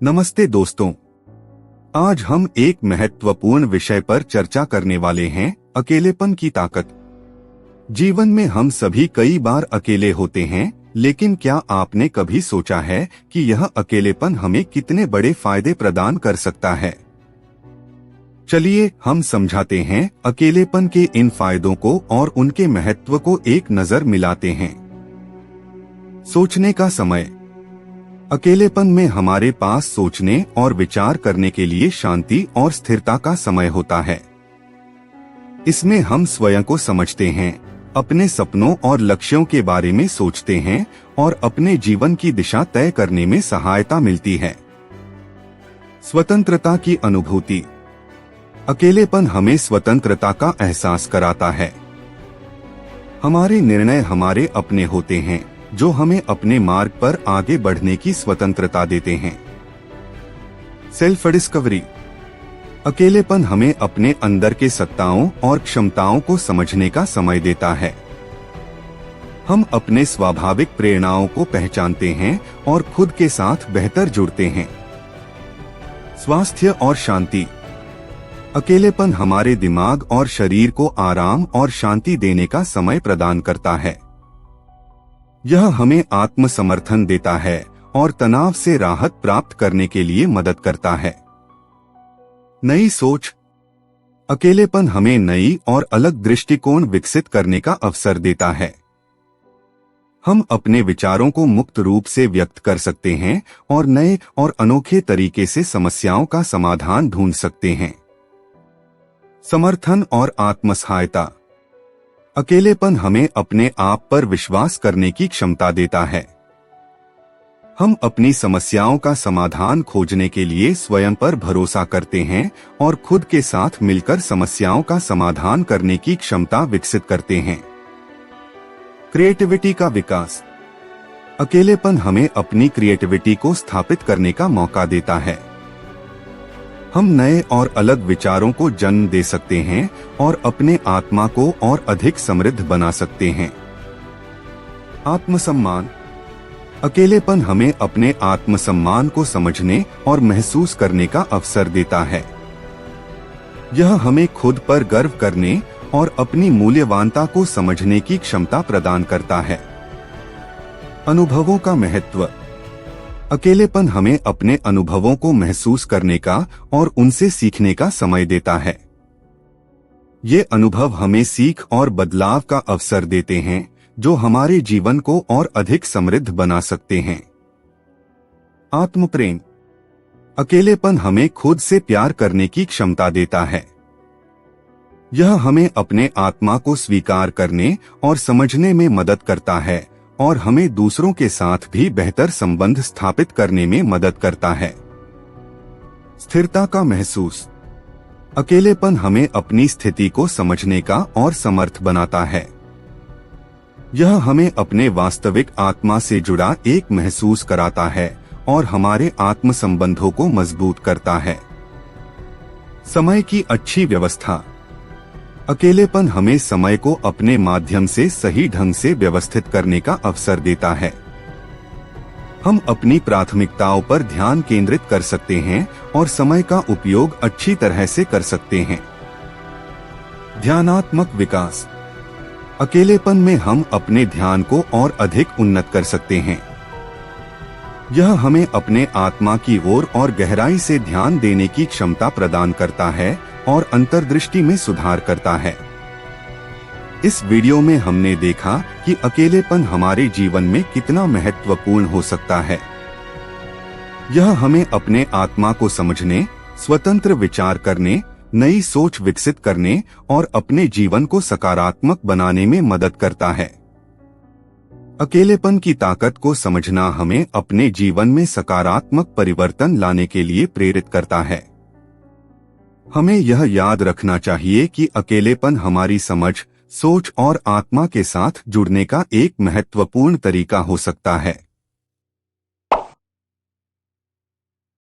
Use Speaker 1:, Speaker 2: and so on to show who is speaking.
Speaker 1: नमस्ते दोस्तों, आज हम एक महत्वपूर्ण विषय पर चर्चा करने वाले हैं, अकेलेपन की ताकत। जीवन में हम सभी कई बार अकेले होते हैं, लेकिन क्या आपने कभी सोचा है कि यह अकेलेपन हमें कितने बड़े फायदे प्रदान कर सकता है? चलिए हम समझाते हैं अकेलेपन के इन फायदों को और उनके महत्व को एक नजर मिलाते हैं। सोचने का समय। अकेलेपन में हमारे पास सोचने और विचार करने के लिए शांति और स्थिरता का समय होता है। इसमें हम स्वयं को समझते हैं, अपने सपनों और लक्ष्यों के बारे में सोचते हैं और अपने जीवन की दिशा तय करने में सहायता मिलती है। स्वतंत्रता की अनुभूति। अकेलेपन हमें स्वतंत्रता का एहसास कराता है। हमारे निर्णय हमारे अपने होते हैं, जो हमें अपने मार्ग पर आगे बढ़ने की स्वतंत्रता देते हैं। Self discovery. अकेलेपन हमें अपने अंदर के सत्ताओं और क्षमताओं को समझने का समय देता है। हम अपने स्वाभाविक प्रेरणाओं को पहचानते हैं और खुद के साथ बेहतर जुड़ते हैं। स्वास्थ्य और शांति। अकेलेपन हमारे दिमाग और शरीर को आराम और शांति देने का समय प्रदान करता है। यह हमें आत्मसमर्थन देता है और तनाव से राहत प्राप्त करने के लिए मदद करता है। नई सोच। अकेलेपन हमें नई और अलग दृष्टिकोण विकसित करने का अवसर देता है। हम अपने विचारों को मुक्त रूप से व्यक्त कर सकते हैं और नए और अनोखे तरीके से समस्याओं का समाधान ढूंढ सकते हैं। समर्थन और आत्मसहायता। अकेलेपन हमें अपने आप पर विश्वास करने की क्षमता देता है। हम अपनी समस्याओं का समाधान खोजने के लिए स्वयं पर भरोसा करते हैं और खुद के साथ मिलकर समस्याओं का समाधान करने की क्षमता विकसित करते हैं। क्रिएटिविटी का विकास। अकेलेपन हमें अपनी क्रिएटिविटी को स्थापित करने का मौका देता है। हम नए और अलग विचारों को जन्म दे सकते हैं और अपने आत्मा को और अधिक समृद्ध बना सकते हैं। आत्मसम्मान। अकेलेपन हमें अपने आत्मसम्मान को समझने और महसूस करने का अवसर देता है। यह हमें खुद पर गर्व करने और अपनी मूल्यवानता को समझने की क्षमता प्रदान करता है। अनुभवों का महत्व। अकेलेपन हमें अपने अनुभवों को महसूस करने का और उनसे सीखने का समय देता है। ये अनुभव हमें सीख और बदलाव का अवसर देते हैं, जो हमारे जीवन को और अधिक समृद्ध बना सकते हैं। आत्मप्रेम। अकेलेपन हमें खुद से प्यार करने की क्षमता देता है। यह हमें अपने आत्मा को स्वीकार करने और समझने में मदद करता है और हमें दूसरों के साथ भी बेहतर संबंध स्थापित करने में मदद करता है। स्थिरता का महसूस। अकेलेपन हमें अपनी स्थिति को समझने का और समर्थ बनाता है। यह हमें अपने वास्तविक आत्मा से जुड़ा एक महसूस कराता है और हमारे आत्म संबंधों को मजबूत करता है। समय की अच्छी व्यवस्था। अकेलेपन हमें समय को अपने माध्यम से सही ढंग से व्यवस्थित करने का अवसर देता है। हम अपनी प्राथमिकताओं पर ध्यान केंद्रित कर सकते हैं और समय का उपयोग अच्छी तरह से कर सकते हैं। ध्यानात्मक विकास। अकेलेपन में हम अपने ध्यान को और अधिक उन्नत कर सकते हैं। यह हमें अपने आत्मा की ओर और गहराई से ध्यान देने की क्षमता प्रदान करता है और अंतर्दृष्टि में सुधार करता है। इस वीडियो में हमने देखा कि अकेलेपन हमारे जीवन में कितना महत्वपूर्ण हो सकता है। यह हमें अपने आत्मा को समझने, स्वतंत्र विचार करने, नई सोच विकसित करने और अपने जीवन को सकारात्मक बनाने में मदद करता है। अकेलेपन की ताकत को समझना हमें अपने जीवन में सकारात्मक परिवर्तन लाने के लिए प्रेरित करता है। हमें यह याद रखना चाहिए कि अकेलेपन हमारी समझ, सोच और आत्मा के साथ जुड़ने का एक महत्वपूर्ण तरीका हो सकता है।